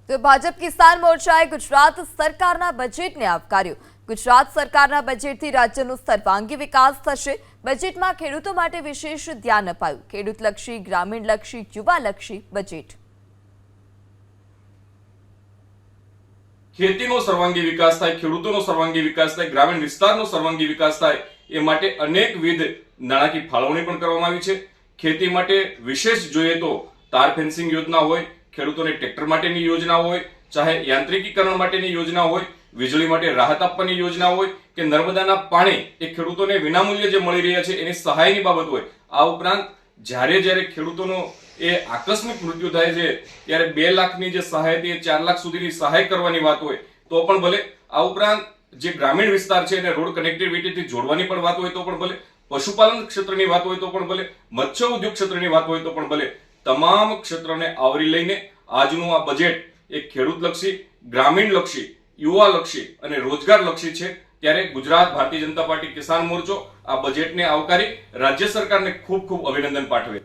તો ભાજપ કિસાન મોરચાએ ગુજરાત સરકારના બજેટને આવકાર્યું। ગુજરાત સરકારના બજેટથી રાજ્યનો સર્વાંગી વિકાસ થશે। બજેટમાં ખેડૂતો માટે વિશેષ ધ્યાન અપાયું। ખેડૂતલક્ષી, ગ્રામીણલક્ષી, યુવાલક્ષી બજેટ। ખેતીનો સર્વાંગી વિકાસ થાય, ખેડૂતોનો સર્વાંગી વિકાસ થાય, ગ્રામીણ વિસ્તારનો સર્વાંગી વિકાસ થાય એ માટે અનેકવિધ નાણાકીય ફાળવણી પણ કરવામાં આવી છે। ખેતી માટે વિશેષ જોઈએ તો તાર ફેન્સિંગ યોજના હોય, ખેડૂતોને ટ્રેક્ટર માટેની યોજના હોય, ચાહે યાંત્રિકીકરણ માટેની યોજના હોય, વીજળી માટે રાહત આપવાની યોજના હોય કે નર્મદાના પાણી એ ખેડૂતોને વિનામૂલ્યે જે મળી રહ્યા છે એની સહાયની બાબત હોય। આ ઉપરાંત જ્યારે ખેડૂતોનો એ આકસ્મિક મૃત્યુ થાય છે ત્યારે 2 લાખની જે સહાય હતી એ 4 લાખ સુધીની સહાય કરવાની વાત હોય તો પણ ભલે। આ ઉપરાંત જે ગ્રામીણ વિસ્તાર છે એને રોડ કનેક્ટિવિટીથી જોડવાની પણ વાત હોય તો પણ ભલે, પશુપાલન ક્ષેત્રની વાત હોય તો પણ ભલે, મત્સ્ય ઉદ્યોગ ક્ષેત્રની વાત હોય તો પણ ભલે, તમામ ક્ષેત્રને આવરી લઈને આજનું આ બજેટ એ ખેડૂતલક્ષી, ગ્રામીણલક્ષી, યુવાલક્ષી અને રોજગારલક્ષી છે। ત્યારે ગુજરાત ભારતીય જનતા પાર્ટી કિસાન મોરચો આ બજેટને આવકારી રાજ્ય સરકારને ખૂબ અભિનંદન પાઠવે।